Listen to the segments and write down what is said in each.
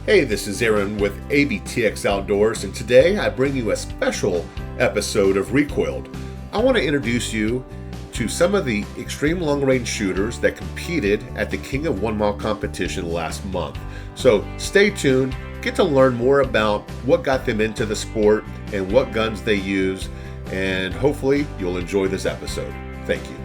Hey, this is Aaron with ABTX Outdoors, and today I bring you a special episode of Recoiled. I want to introduce you to some of the extreme long-range shooters that competed at the King of 1 Mile competition last month. So stay tuned, get to learn more about what got them into the sport and what guns they use, and hopefully you'll enjoy this episode. Thank you.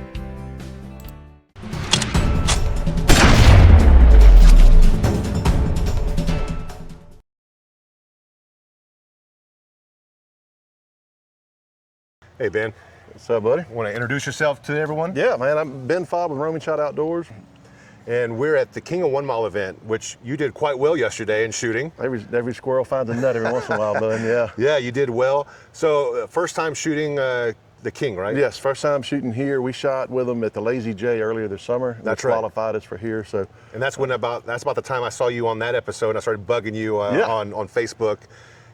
Hey, Ben. What's up, buddy? Want to introduce yourself to everyone? Yeah, man, I'm Ben Fobb with Roaming Shot Outdoors. And we're at the King of 1 Mile event, which you did quite well yesterday in shooting. Every squirrel finds a nut every once in a while, bud, yeah. Yeah, you did well. So first time shooting the King, right? Yes, first time shooting here. We shot with them at the Lazy J earlier this summer. That's They right. qualified us for here, so. And that's about the time I saw you on that episode. I started bugging you on Facebook.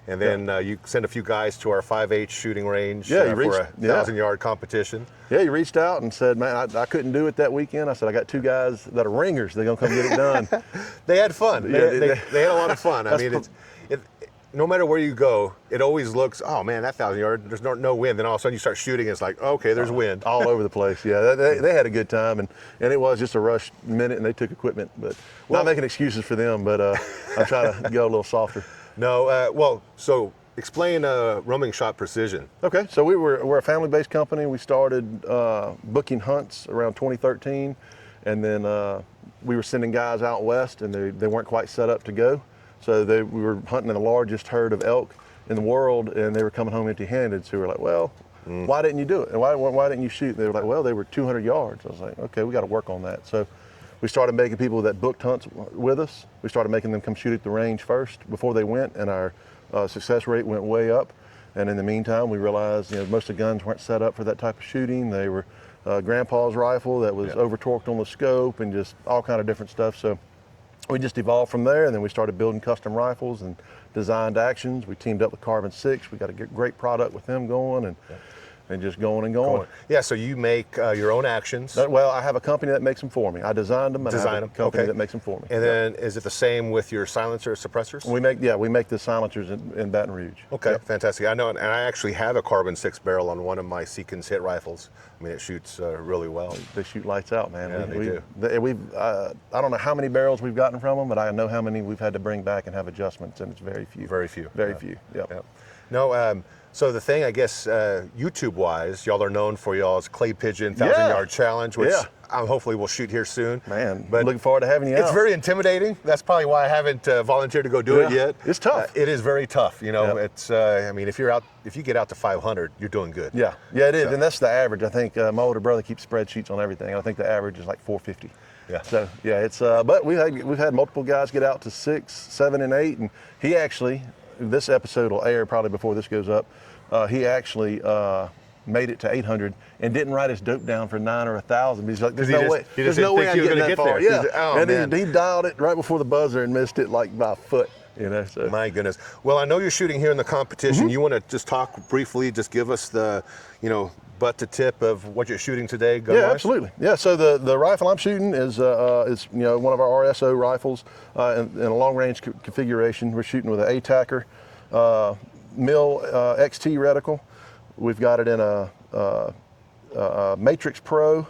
And then you sent a few guys to our 5/8 shooting range for a 1,000-yard competition. Yeah, you reached out and said, man, I couldn't do it that weekend. I said, I got two guys that are ringers. They're going to come get it done. They had fun. They had a lot of fun. I mean, no matter where you go, it always looks, oh man, that 1,000-yard, there's no wind. Then all of a sudden you start shooting, it's like, okay, there's wind. All over the place, yeah. They had a good time, and it was just a rush minute, and they took equipment. But not making excuses for them, but I'm trying to go a little softer. No, so explain Roaming Shot Precision. Okay, so we're a family-based company. We started booking hunts around 2013, and then we were sending guys out west, and they weren't quite set up to go. So we were hunting the largest herd of elk in the world, and they were coming home empty-handed. So we were like, well, why didn't you do it? And why didn't you shoot? And they were like, well, they were 200 yards. I was like, okay, we got to work on that. So we started making people that booked hunts with us. We started making them come shoot at the range first before they went, and our success rate went way up. And in the meantime, we realized most of the guns weren't set up for that type of shooting. They were grandpa's rifle that was over-torqued on the scope and just all kind of different stuff. So we just evolved from there, and then we started building custom rifles and designed actions. We teamed up with Carbon 6. We got a great product with them going, and just going and going. Yeah, so you make your own actions. Well, I have a company that makes them for me. I designed them, and I have a company that makes them for me. And then is it the same with your silencer suppressors? We make the silencers in Baton Rouge. Okay, fantastic. I know, and I actually have a Carbon 6 barrel on one of my Seekins hit rifles. I mean, it shoots really well. They shoot lights out, man. Yeah, they do. I don't know how many barrels we've gotten from them, but I know how many we've had to bring back and have adjustments, and it's very few. Very few. Very few, yep. No, so the thing, I guess, YouTube-wise, y'all are known for y'all's clay pigeon 1,000-yard challenge, which hopefully we'll shoot here soon. Man, but looking forward to having you out. It's very intimidating. That's probably why I haven't volunteered to go do it yet. It's tough. It is very tough. It's. I mean, if you get out to 500, you're doing good. Yeah, it is, and that's the average. I think my older brother keeps spreadsheets on everything. I think the average is like 450. Yeah. So it's but we've had multiple guys get out to 6, 7, and 8, and he actually, this episode will air probably before this goes up. He actually made it to 800 and didn't write his dope down for 9 or 1,000. He's like, there's no way I'm getting that far. Yeah, and he dialed it right before the buzzer and missed it like by a foot. So. My goodness. Well, I know you're shooting here in the competition. You want to just talk briefly, just give us the, butt to tip of what you're shooting today, gun-wise? Yeah, absolutely. Yeah, so the rifle I'm shooting is one of our RSO rifles in a long-range configuration. We're shooting with an A-Tacker Mill XT reticle. We've got it in a Matrix Pro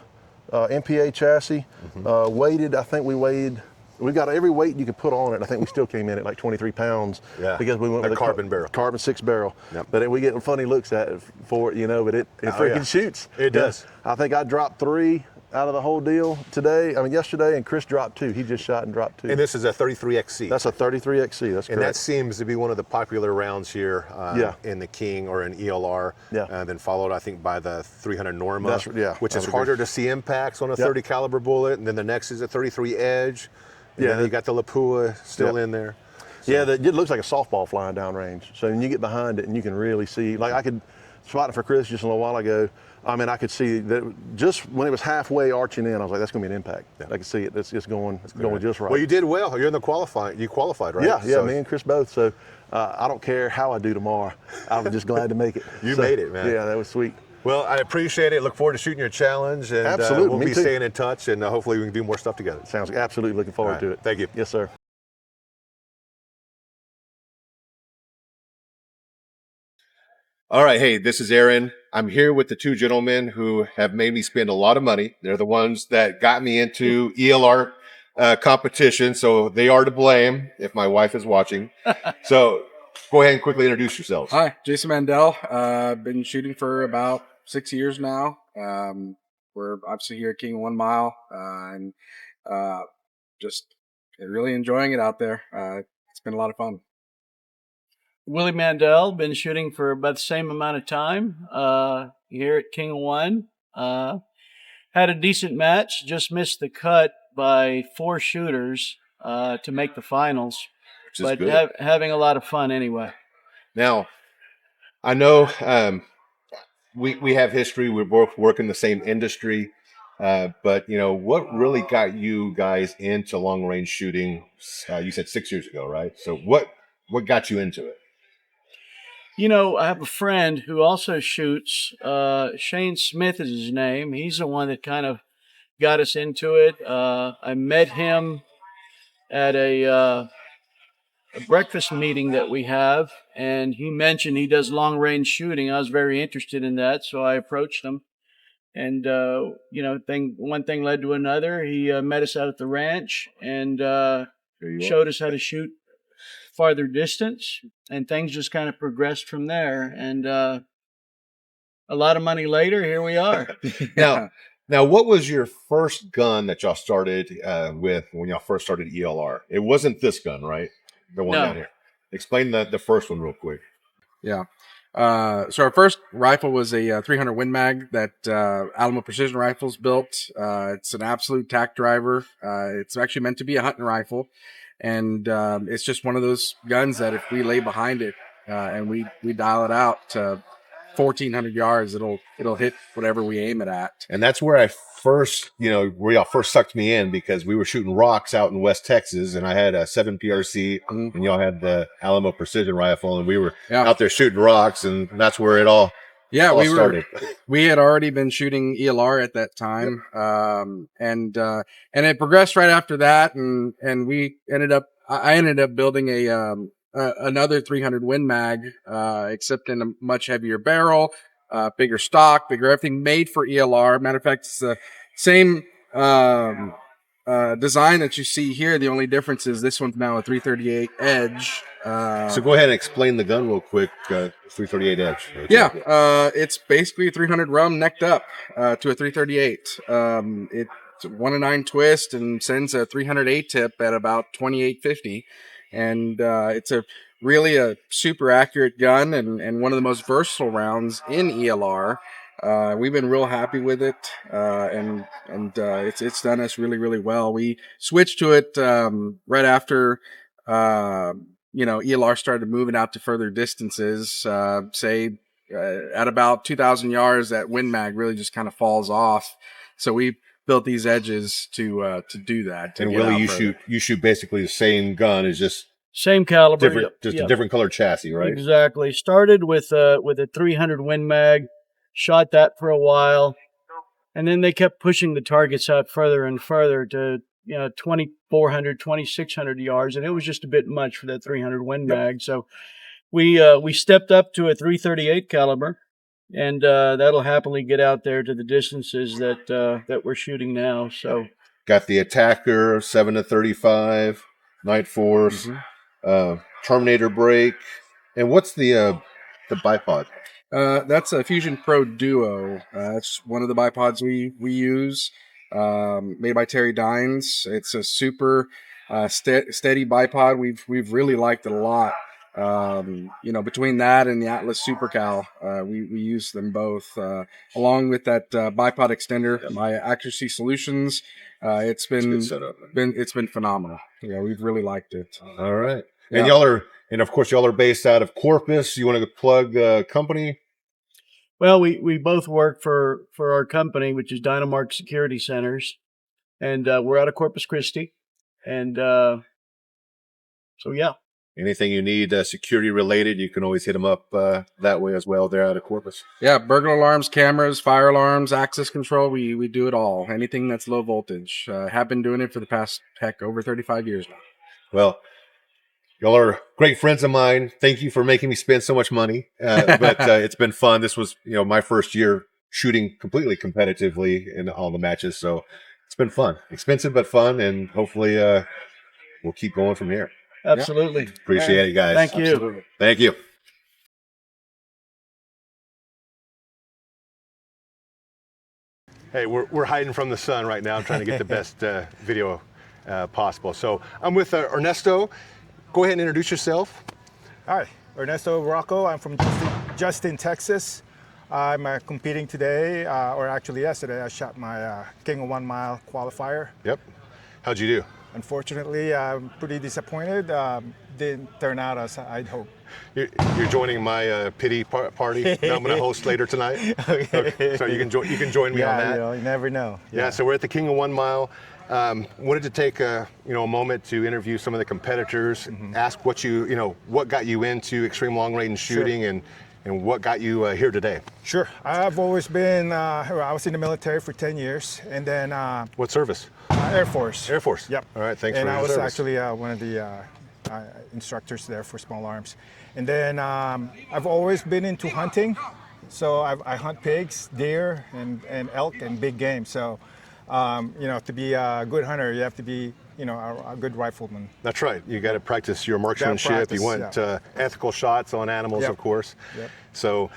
MPA chassis, weighted. I think we've got every weight you could put on it. I think we still came in at like 23 pounds because we went with a carbon barrel. Carbon 6 barrel. Yep. But we get funny looks at it for it, but it freaking shoots. It does. I think I dropped 3 out of the whole deal yesterday, and Chris dropped 2. He just shot and dropped 2. And this is a 33XC. That's a 33XC, that's correct. And that seems to be one of the popular rounds here in the King or in ELR. Yeah. Then followed, I think, by the 300 Norma, which is harder to see impacts on a 30 caliber bullet. And then the next is a 33 Edge. And then you got the Lapua still in there. So. Yeah, it looks like a softball flying downrange. So when you get behind it and you can really see, like I could spot it for Chris just a little while ago. I mean, I could see that just when it was halfway arching in, I was like, that's going to be an impact. Yeah. I could see it. It's just going just right. Well, you did well. You're in the qualifying. You qualified, right? Yeah, me and Chris both. So I don't care how I do tomorrow. I'm just glad to make it. You made it, man. Yeah, that was sweet. Well, I appreciate it. Look forward to shooting your challenge. And absolutely. We'll be staying in touch, and hopefully we can do more stuff together. Sounds absolutely looking forward to it. Thank you. Yes, sir. All right, hey, this is Aaron. I'm here with the two gentlemen who have made me spend a lot of money. They're the ones that got me into ELR competition, so they are to blame if my wife is watching. So go ahead and quickly introduce yourselves. Hi, Jason Mandel. Been shooting for about 6 years now. We're obviously here at King of 1 Mile and just really enjoying it out there. It's been a lot of fun. Willy Mandel, been shooting for about the same amount of time here at King of One. Had a decent match, just missed the cut by 4 shooters to make the finals, Which is but good. having a lot of fun anyway. Now, I know we have history. We both work in the same industry. But what really got you guys into long range shooting? You said 6 years ago, right? So what got you into it? You know, I have a friend who also shoots. Shane Smith is his name. He's the one that kind of got us into it. I met him at a breakfast meeting that we have, and he mentioned he does long range shooting. I was very interested in that, so I approached him. And one thing led to another. He met us out at the ranch and showed us how to shoot farther distance, and things just kind of progressed from there. And a lot of money later, here we are. Now, what was your first gun that y'all started with when y'all first started ELR? It wasn't this gun, right? The one No. down here. Explain the first one real quick. Yeah. So our first rifle was a 300 Win Mag that Alamo Precision Rifles built. It's an absolute tack driver. It's actually meant to be a hunting rifle, and it's just one of those guns that if we lay behind it and we dial it out to 1,400 yards, it'll hit whatever we aim it at. And that's where I first, where y'all first sucked me in, because we were shooting rocks out in West Texas, and I had a 7 PRC, and y'all had the Alamo Precision Rifle, and we were out there shooting rocks, and that's where it all started. We had already been shooting ELR at that time, and it progressed right after that, and I ended up building another 300 Win Mag, except in a much heavier barrel, bigger stock, bigger everything, made for ELR. Matter of fact, it's the same design that you see here. The only difference is this one's now a 338 Edge. So go ahead and explain the gun real quick. 338 Edge. It's basically a 300 rum necked up to a 338. It's 1-9 twist and sends a 308 tip at about 2850. And it's really a super accurate gun and one of the most versatile rounds in ELR. We've been real happy with it, and it's done us really, really well. We switched to it right after ELR started moving out to further distances. At about 2,000 yards, that Win Mag really just kind of falls off. So we built these edges to do that. And Willy, you shoot basically the same gun, is just same caliber, a different color chassis, right? Exactly. Started with a 300 Win Mag, shot that for a while, and then they kept pushing the targets out further and further to 2,400, 2,600 yards, and it was just a bit much for that 300 Win Mag. So we stepped up to a 338 caliber, and that'll happily get out there to the distances that we're shooting now. So got the Attacker 7-35 Night Force, Terminator brake, and what's the bipod? That's a Fusion Pro Duo. That's one of the bipods we use, made by Terry Dines. It's a super steady bipod. We've really liked it a lot. Between that and the Atlas Super Cal, we use them both, along with that bipod extender by Accuracy Solutions. It's been phenomenal. We've really liked it. All right. Yeah. And of course y'all are based out of Corpus. You want to plug company? Well, we both work for our company, which is Dynamark Security Centers, and we're out of Corpus Christi. And so, yeah. Anything you need security related, you can always hit them up that way as well. They're out of Corpus. Yeah, burglar alarms, cameras, fire alarms, access control. We do it all. Anything that's low voltage. Have been doing it for the past, over 35 years now. Well, Y'all are great friends of mine. Thank you for making me spend so much money. But it's been fun. This was, my first year shooting completely competitively in all the matches. So it's been fun. Expensive, but fun. And hopefully we'll keep going from here. Absolutely. Appreciate it, guys. Thank you. Absolutely. Thank you. Hey, we're hiding from the sun right now, trying to get the best video possible. So I'm with Ernesto. Go ahead and introduce yourself. Hi, Ernesto Roco. I'm from Justin, Texas. I'm competing today, or actually yesterday. I shot my King of 1 Mile qualifier. Yep. How'd you do? Unfortunately, I'm pretty disappointed. Didn't turn out as I'd hoped. You're joining my pity party that I'm going to host later tonight. Okay. So you can join me on that. You never know. Yeah. So we're at the King of 1 Mile. Wanted to take a moment to interview some of the competitors, ask what got you into extreme long range shooting, and what got you here today. Sure. I've always been. I was in the military for 10 years, and then What service? Air Force. Air Force. Yep. All right. Thanks and for I your was service. actually one of the instructors there for small arms. And then I've always been into hunting, so I hunt pigs, deer, and elk and big game. So to be a good hunter, you have to be a good rifleman. That's right. You got to practice your marksmanship. practice, You want yeah. ethical shots on animals, Yep. of course. Yep. So,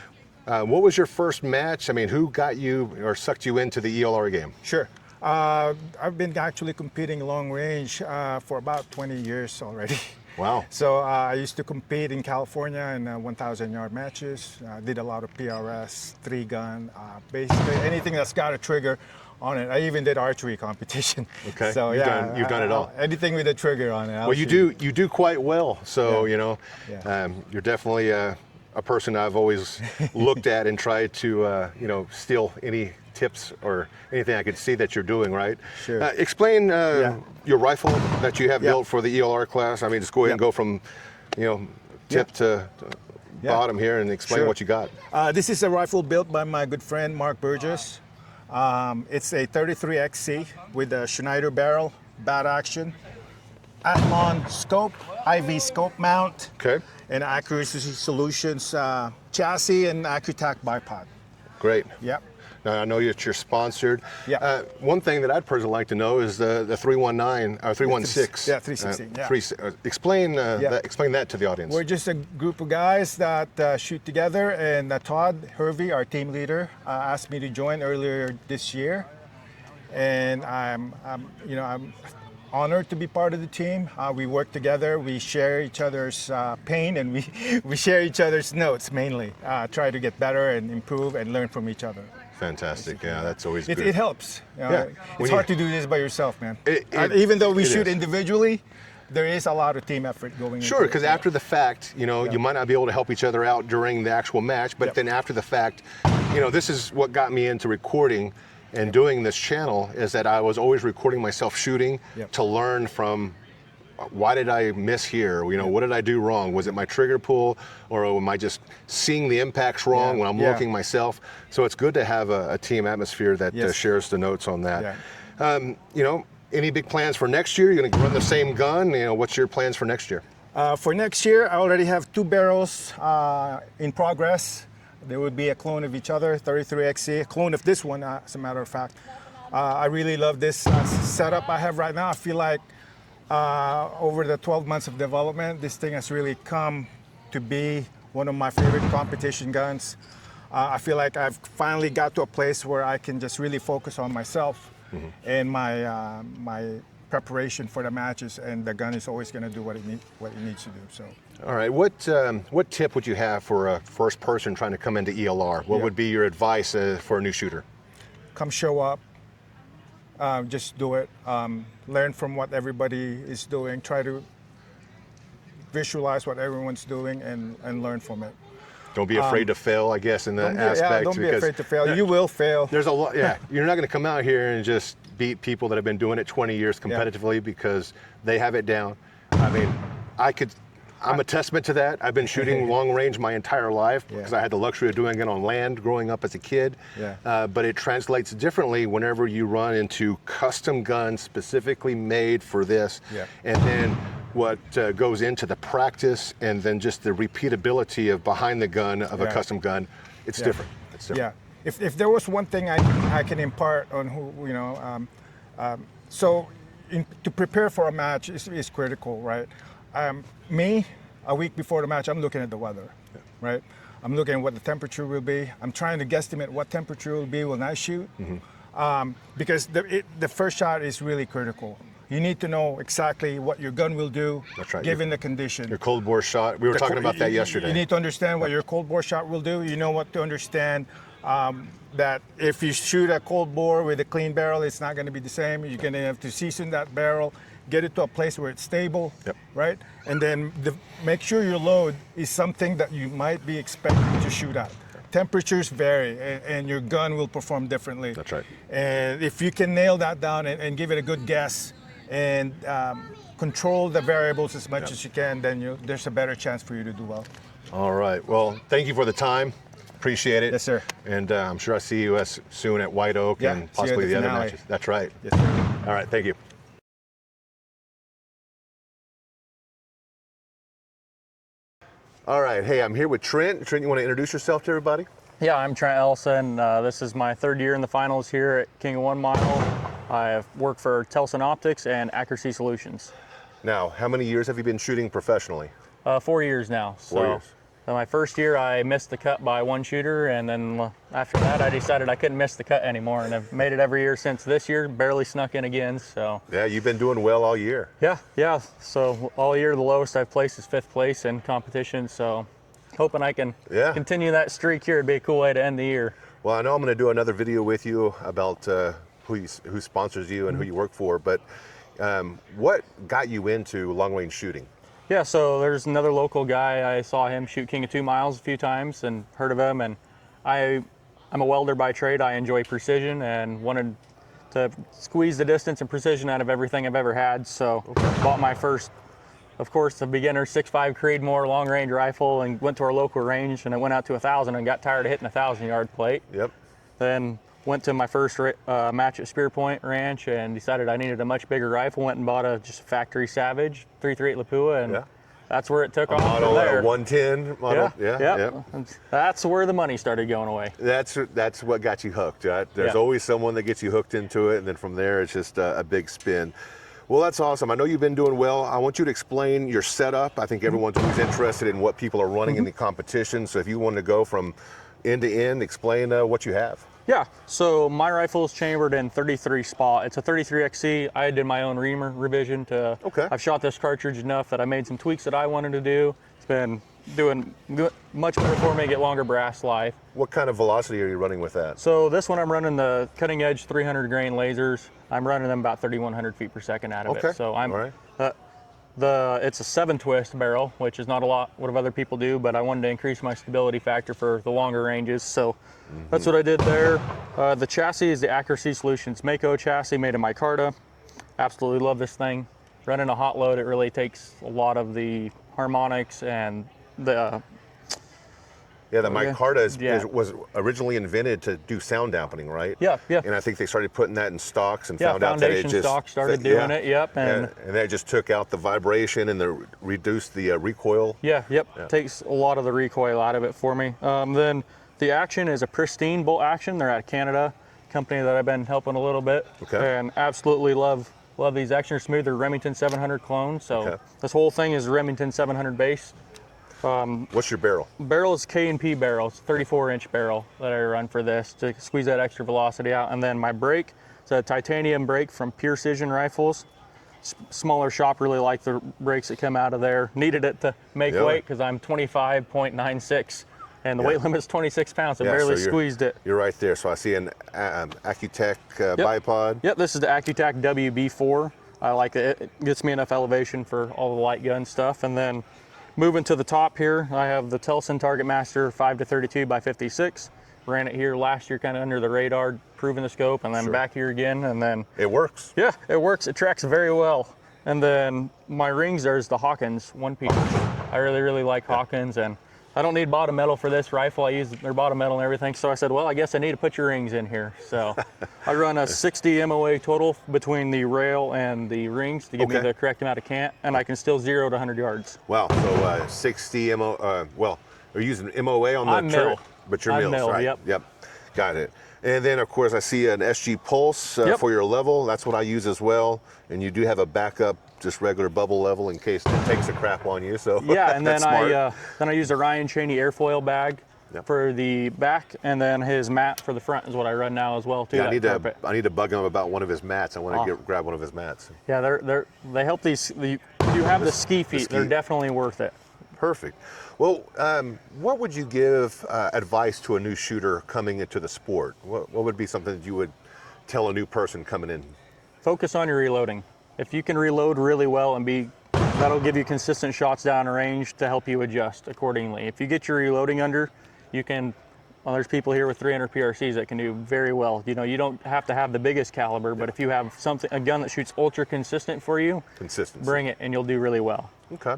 what was your first match? I mean, who got you or sucked you into the ELR game? Sure. I've been actually competing long range for about 20 years already. Wow. So I used to compete in California in 1,000-yard matches. Did a lot of PRS, 3-gun, basically anything that's got a trigger on it. I even did archery competition. Okay. So You've done it all. Anything with a trigger on it. Well, you do quite well. So Yeah. you're definitely a person I've always looked at and tried to steal any tips or anything I could see that you're doing, right? Sure. Explain your rifle that you have Yeah. built for the ELR class. I mean, just go ahead and go from tip to bottom here and explain Sure. what you got. This is a rifle built by my good friend Mark Burgess. It's a 33XC with a Schneider barrel, bat action, Athlon scope, IV scope mount, Okay. and Accuracy Solutions chassis and Accutac bipod. Great. Yep. Now, I know that you're sponsored. Yeah. One thing that I'd personally like to know is the 319 or 316. Yeah, 316, yeah. Explain that to the audience. We're just a group of guys that shoot together, and Todd Hervey, our team leader, asked me to join earlier this year, and I'm honored to be part of the team. We work together, we share each other's pain, and we share each other's notes mainly. Try to get better and improve and learn from each other. Fantastic. Yeah, that's always good. It helps. Yeah. It's hard to do this by yourself, man. Even though we shoot individually, there is a lot of team effort going Sure, into it. because after the fact, you might not be able to help each other out during the actual match, but Yep. then after the fact, this is what got me into recording and doing this channel, is that I was always recording myself shooting Yep. to learn from why did I miss here? What did I do wrong? Was it my trigger pull, or am I just seeing the impacts wrong when I'm looking myself? So it's good to have a team atmosphere that Yes. shares the notes on that. Any big plans for next year? You're going to run the same gun? What's your plans for next year? For next year, I already have 2 barrels in progress. There would be a clone of each other, 33XC, a clone of this one, as a matter of fact. I really love this setup I have right now. I feel like over the 12 months of development, this thing has really come to be one of my favorite competition guns. I feel like I've finally got to a place where I can just really focus on myself and my preparation for the matches, and the gun is always going to do what it needs to do. So. All right. What tip would you have for a first person trying to come into ELR? What would be your advice for a new shooter? Come show up. Just do it. Learn from what everybody is doing. Try to visualize what everyone's doing and learn from it. Don't be afraid to fail, I guess, in that aspect. Don't be afraid to fail. You will fail. There's a lot. Yeah, you're not going to come out here and just beat people that have been doing it 20 years competitively because they have it down. I mean, I'm a testament to that. I've been shooting long range my entire life because I had the luxury of doing it on land growing up as a kid. But it translates differently whenever you run into custom guns specifically made for this. And then what goes into the practice and then just the repeatability of behind the gun of a custom gun, it's different. It's different. Yeah. If there was one thing I can impart on who, to prepare for a match is critical, right? Me, a week before the match, I'm looking at the weather, right? I'm looking at what the temperature will be. I'm trying to guesstimate what temperature will be when I shoot, because the first shot is really critical. You need to know exactly what your gun will do, given the condition. Your cold bore shot, we were talking about that yesterday. You need to understand what your cold bore shot will do. You know what to understand, that if you shoot a cold bore with a clean barrel, it's not going to be the same. You're going to have to season that barrel, get it to a place where it's stable, right? And then make sure your load is something that you might be expecting to shoot at. Temperatures vary, and your gun will perform differently. That's right. And if you can nail that down and give it a good guess, and control the variables as much as you can, then there's a better chance for you to do well. All right. Well, thank you for the time. Appreciate it. Yes, sir. And I'm sure I see you soon at White Oak and possibly the other matches. That's right. Yes, sir. All right. Thank you. All right. Hey, I'm here with Trent. Trent, you want to introduce yourself to everybody? Yeah, I'm Trent Elsen. This is my third year in the finals here at King of One Mile. I work for Telson Optics and Accuracy Solutions. Now, how many years have you been shooting professionally? 4 years now. 4 years. So my first year I missed the cut by one shooter, and then after that I decided I couldn't miss the cut anymore, and I've made it every year since this year, barely snuck in again. So yeah, you've been doing well all year. Yeah. So all year the lowest I've placed is 5th place in competition, so hoping I can continue that streak here. It'd be a cool way to end the year. Well, I know I'm going to do another video with you about who sponsors you and who you work for, but what got you into long-range shooting? Yeah, so there's another local guy. I saw him shoot King of 2 Miles a few times and heard of him, and I'm a welder by trade. I enjoy precision and wanted to squeeze the distance and precision out of everything I've ever had, so bought my first, of course, a beginner 6.5 Creedmoor long-range rifle and went to our local range, and I went out to 1,000 and got tired of hitting a 1,000-yard plate. Yep. Then went to my first match at Spear Point Ranch and decided I needed a much bigger rifle. Went and bought a Factory Savage 338 Lapua, and that's where it took off model, from there. 110 model. Yeah. That's where the money started going away. That's what got you hooked, right? There's always someone that gets you hooked into it, and then from there it's just a big spin. Well, that's awesome. I know you've been doing well. I want you to explain your setup. I think everyone's always interested in what people are running in the competition. So if you want to go from end to end, explain what you have. Yeah, so my rifle is chambered in 33 spot. It's a 33XC. I did my own reamer revision to, I've shot this cartridge enough that I made some tweaks that I wanted to do. It's been doing much better for me, get longer brass life. What kind of velocity are you running with that? So this one I'm running the cutting edge 300 grain lasers. I'm running them about 3,100 feet per second out of it. So I'm, it's a 7-twist barrel, which is not a lot what other people do, but I wanted to increase my stability factor for the longer ranges. So that's what I did there. The chassis is the Accuracy Solutions Mako chassis made of micarta. Absolutely love this thing. Running a hot load, it really takes a lot of the harmonics and the the micarta was originally invented to do sound dampening, right? Yeah. And I think they started putting that in stocks and found out that it just stock started doing it. And that just took out the vibration and reduced the recoil. Takes a lot of the recoil out of it for me. Then the action is a pristine bolt action. They're out of Canada, company that I've been helping a little bit, and absolutely love these action. They're smooth. They're Remington 700 clones. So this whole thing is Remington 700 base. What's your barrel? Barrel is K&P barrel. It's a 34-inch barrel that I run for this to squeeze that extra velocity out. And then my brake, it's a titanium brake from Precision Rifles. Smaller shop really liked the brakes that come out of there. Needed it to make weight because I'm 25.96 and the weight limit is 26 pounds. I barely squeezed it. You're right there. So I see an Accutech bipod. Yep, this is the Accutech WB4. I like it. It gets me enough elevation for all the light gun stuff. And then moving to the top here, I have the Telson Target Master 5-32 by 56. Ran it here last year, kind of under the radar, proving the scope, and then back here again, and then it works. Yeah, it works. It tracks very well. And then my rings, there's the Hawkins one piece. I really like Hawkins, and I don't need bottom metal for this rifle. I use their bottom metal and everything. So I said, well, I guess I need to put your rings in here. So I run a 60 MOA total between the rail and the rings to give me the correct amount of cant, and I can still 0 to 100 yards. Wow, so 60 well, are you using MOA on the turret? But your mills, right? Yep. Got it. And then, of course, I see an SG Pulse for your level. That's what I use as well. And you do have a backup, just regular bubble level in case it takes a crap on you. So yeah, and then I use a Ryan Cheney airfoil bag for the back, and then his mat for the front is what I run now as well too. Yeah, I need to bug him about one of his mats. I want to grab one of his mats. Yeah, they help these. If you have the ski feet, they're definitely worth it. Perfect. Well, what would you give advice to a new shooter coming into the sport? What would be something that you would tell a new person coming in? Focus on your reloading. If you can reload really well and that'll give you consistent shots down range to help you adjust accordingly. If you get your reloading under, you can, well, there's people here with 300 PRCs that can do very well. You know, you don't have to have the biggest caliber, but if you have a gun that shoots ultra consistent for you, bring it and you'll do really well. Okay.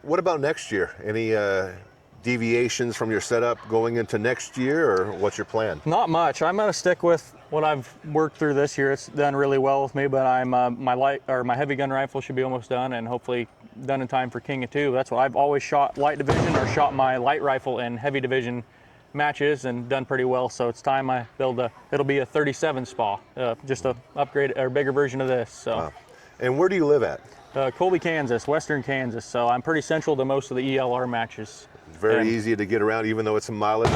What about next year? Any deviations from your setup going into next year, or what's your plan? Not much. I'm going to stick with what I've worked through this year. It's done really well with me, but my heavy gun rifle should be almost done and hopefully done in time for King of Two. That's what I've always shot, light division, or shot my light rifle in heavy division matches and done pretty well. So it's time I build it'll be a 37 SPA, just a upgrade or bigger version of this. So. Wow. And where do you live at? Colby, Kansas, western Kansas. So I'm pretty central to most of the ELR matches. Very easy to get around, even though it's a mileage.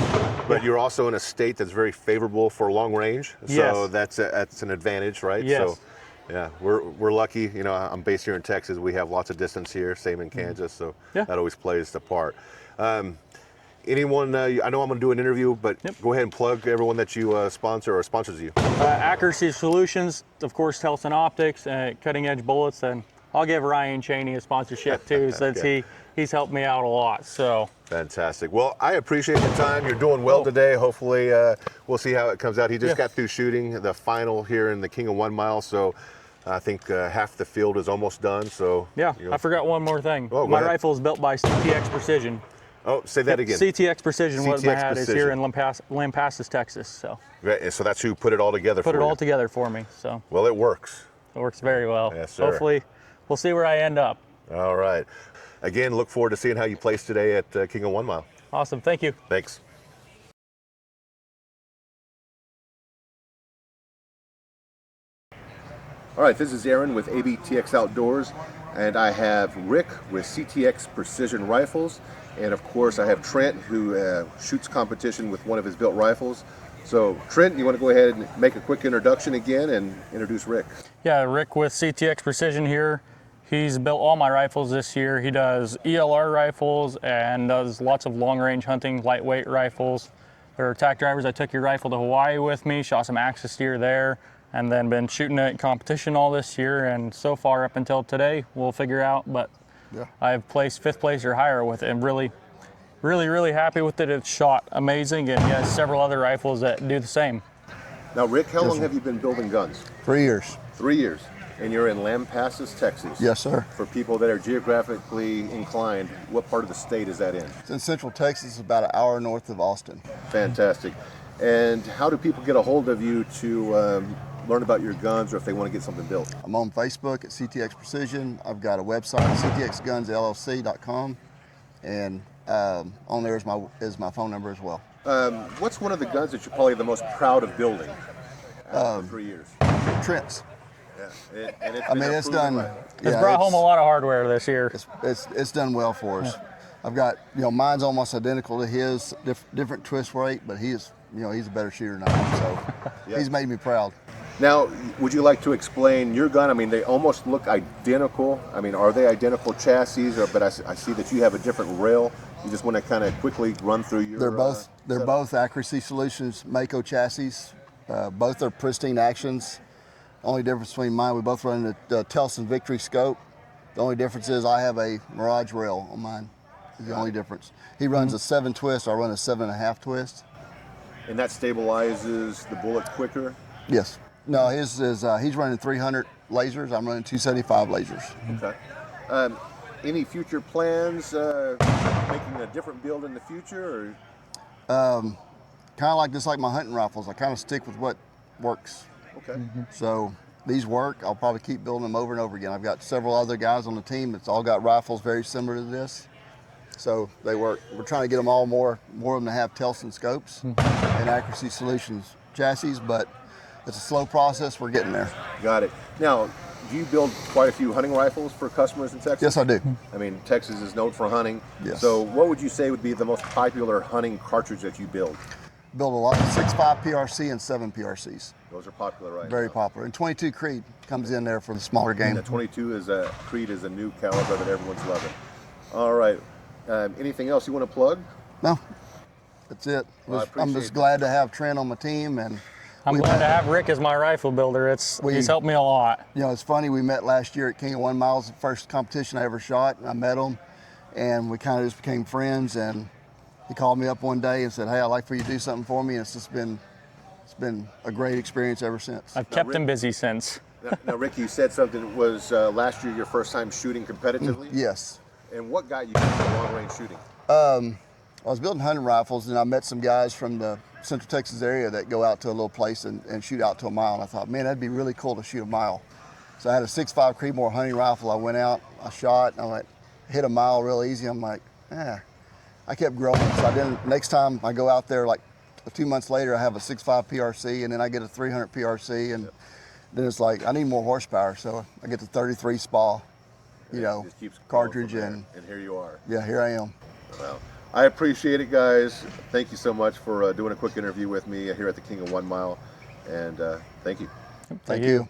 But you're also in a state that's very favorable for long range. So that's an advantage, right? Yes. So yeah, we're lucky. You know, I'm based here in Texas. We have lots of distance here, same in Kansas. So that always plays the part. Anyone, I know I'm going to do an interview, but go ahead and plug everyone that you sponsor or sponsors you. Accuracy Solutions, of course, Telson Optics, Cutting Edge Bullets, and I'll give Ryan Cheney a sponsorship too, since he's helped me out a lot. So fantastic. Well, I appreciate the time. You're doing well today. Hopefully, we'll see how it comes out. He just got through shooting the final here in the King of 1 Mile, so I think half the field is almost done. So I forgot one more thing. Oh, my rifle is built by CTX Precision. Oh, say that again. CTX Precision, what my hat is here in Lampasas, Texas. So. Right, so that's who put it all together for you. Put it all together for me. So. Well, it works. It works very well. Yes, sir. Hopefully, we'll see where I end up. All right. Again, look forward to seeing how you place today at King of 1 Mile. Awesome. Thank you. Thanks. All right, this is Aaron with ABTX Outdoors, and I have Rick with CTX Precision Rifles, and of course I have Trent, who shoots competition with one of his built rifles. So Trent, you want to go ahead and make a quick introduction again and introduce Rick? Yeah, Rick with CTX Precision here. He's built all my rifles this year. He does ELR rifles and does lots of long-range hunting, lightweight rifles. There are tack drivers. I took your rifle to Hawaii with me, shot some axis deer there, and then been shooting at competition all this year, and so far up until today, we'll figure out, but I've placed 5th place or higher with it, and really happy with it. It's shot amazing, and he has several other rifles that do the same. Now Rick, how long have you been building guns? 3 years. 3 years. And you're in Lampasas, Texas. Yes, sir. For people that are geographically inclined, what part of the state is that in? It's in central Texas, about an hour north of Austin. Fantastic. And how do people get a hold of you to learn about your guns, or if they want to get something built? I'm on Facebook at CTX Precision. I've got a website, ctxgunsllc.com, and on there is my phone number as well. What's one of the guns that you're probably the most proud of building for 3 years? Trent's. Yeah, it's done. It's brought home a lot of hardware this year. It's done well for us. I've got, mine's almost identical to his, different twist rate, but he's a better shooter than I am, so he's made me proud. Now, would you like to explain your gun? I mean, they almost look identical. I mean, are they identical chassis? But I see that you have a different rail. You just want to kind of quickly run through your. They're both Accuracy Solutions Mako chassis. Both are pristine actions. Only difference between mine, we both run the Telson Victory scope. The only difference is I have a Mirage rail on mine. Is the only difference. He runs a 7 twist. I run a 7.5 twist. And that stabilizes the bullet quicker? Yes. No, his is he's running 300 lasers. I'm running 275 lasers. Okay. any future plans, making a different build in the future? Kind of like just like my hunting rifles. I kind of stick with what works. Okay. So these work. I'll probably keep building them over and over again. I've got several other guys on the team that's all got rifles very similar to this. So they work. We're trying to get them all more of them to have Telson scopes and Accuracy Solutions chassis, but it's a slow process. We're getting there. Got it. Now, do you build quite a few hunting rifles for customers in Texas? Yes, I do. I mean, Texas is known for hunting. Yes. So what would you say would be the most popular hunting cartridge that you build? Build a lot of 6.5 PRC and 7 PRCs. Those are popular right Very now. popular. And 22 Creed comes in there for the smaller game. And the 22 is Creed is a new caliber that everyone's loving. All right. Anything else you want to plug? No, that's it. I'm just glad to have Trent on my team, and I'm glad to have Rick as my rifle builder. He's helped me a lot. You know, it's funny, we met last year at King of 1 Miles, the first competition I ever shot, and I met him, and we kind of just became friends, and he called me up one day and said, hey, I'd like for you to do something for me, and it's been a great experience ever since. I've kept him busy since. Now, Rick, you said something was last year your first time shooting competitively? Yes. And what got you into long-range shooting? I was building hunting rifles, and I met some guys from the Central Texas area that go out to a little place and shoot out to a mile. And I thought, man, that'd be really cool to shoot a mile. So I had a 6.5 Creedmoor hunting rifle. I went out, I shot, and I hit a mile real easy. I'm like, I kept growing. So next time I go out there, like 2 months later, I have a 6.5 PRC, and then I get a 300 PRC, and then it's like, I need more horsepower. So I get the 33 SPA, cartridge, and here you are. Yeah, here I am. Well, I appreciate it, guys. Thank you so much for doing a quick interview with me here at the King of 1 Mile, and thank you. Thank you.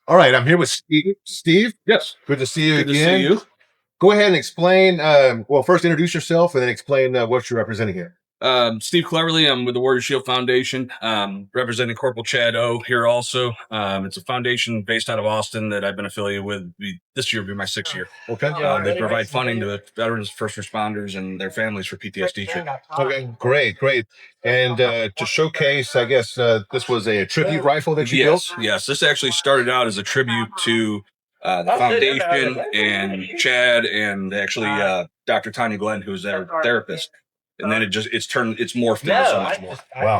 All right, I'm here with Steve. Steve? Yes. Good to see you Good again. to see you. Go ahead and explain, well, first introduce yourself and then explain what you're representing here. Steve Cleverly. I'm with the Warrior Shield Foundation, representing Corporal Chad O here also. It's a foundation based out of Austin that I've been affiliated with. This year will be my 6th year. Okay. They provide funding to veterans, first responders, and their families for PTSD treatment. Okay, great. And to showcase, I guess this was a tribute rifle that you built? Yes. This actually started out as a tribute to the foundation and Chad and actually Dr. Tanya Glenn, who's their therapist. And then it's morphed into so much more. Wow.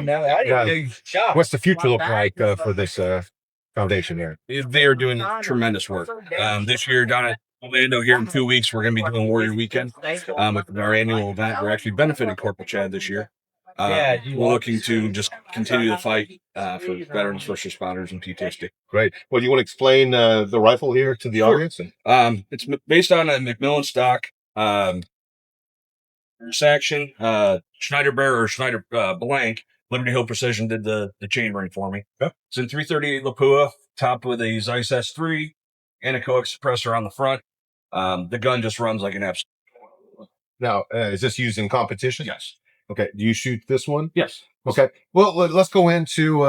What's the future look like for this foundation here? They are doing tremendous work. This year down at Orlando here in 2 weeks, we're going to be doing Warrior Weekend with our annual event. We're actually benefiting Corporal Chad this year. We're looking to just continue the fight for veterans, first responders, and PTSD. Great. Well, do you want to explain the rifle here to the audience? It's based on a McMillan stock. Action, Schneider Bear or Schneider Blank, Liberty Hill Precision did the chain ring for me. Yep. It's in 338 Lapua, topped with a Zeiss S3 and a coax suppressor on the front. The gun just runs like an absolute. Now, is this used in competition? Yes. Okay. Do you shoot this one? Yes. Okay. Well, let's go into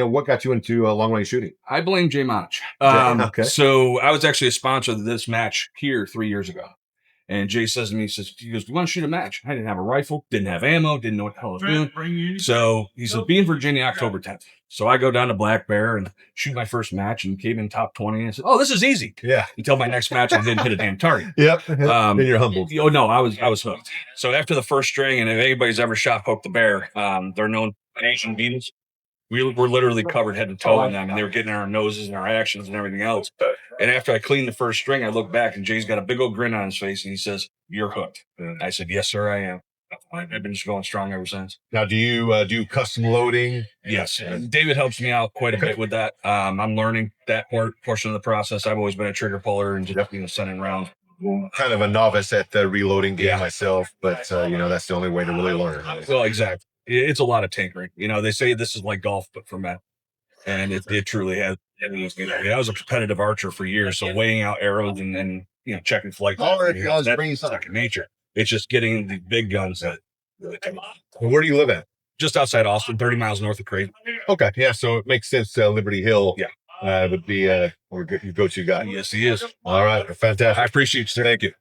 what got you into long range shooting. I blame Jay Monich. Okay. So I was actually a sponsor of this match here 3 years ago. And Jay says to me, he goes, do you want to shoot a match? I didn't have a rifle, didn't have ammo, didn't know what the hell I was doing. So he said, be in Virginia October 10th. So I go down to Black Bear and shoot my first match and came in top 20. And I said, oh, this is easy. Yeah. Until my next match, I didn't hit a damn target. Yep. Then you're humbled. Oh, no, I was hooked. So after the first string, and if anybody's ever shot Poke the Bear, they're known Asian beetles. We were literally covered head to toe in them, and they were getting in our noses and our actions and everything else. And after I cleaned the first string, I look back, and Jay's got a big old grin on his face, and he says, you're hooked. And I said, yes, sir, I am. I've been just going strong ever since. Now, do you do custom loading? Yes. David helps me out quite a bit with that. I'm learning that portion of the process. I've always been a trigger puller and just sending rounds. Kind of a novice at the reloading game myself, but that's the only way to really learn. Well, exactly. It's a lot of tinkering. They say this is like golf, but for men. And it truly has. I was a competitive archer for years, so weighing out arrows and checking flight. That's second nature. It's just getting the big guns that really come on. Well, where do you live at? Just outside Austin, 30 miles north of Creighton. Okay, yeah, so it makes sense. Liberty Hill, would be your go-to guy. Yes, he is. All right, fantastic. I appreciate you, sir. Thank you.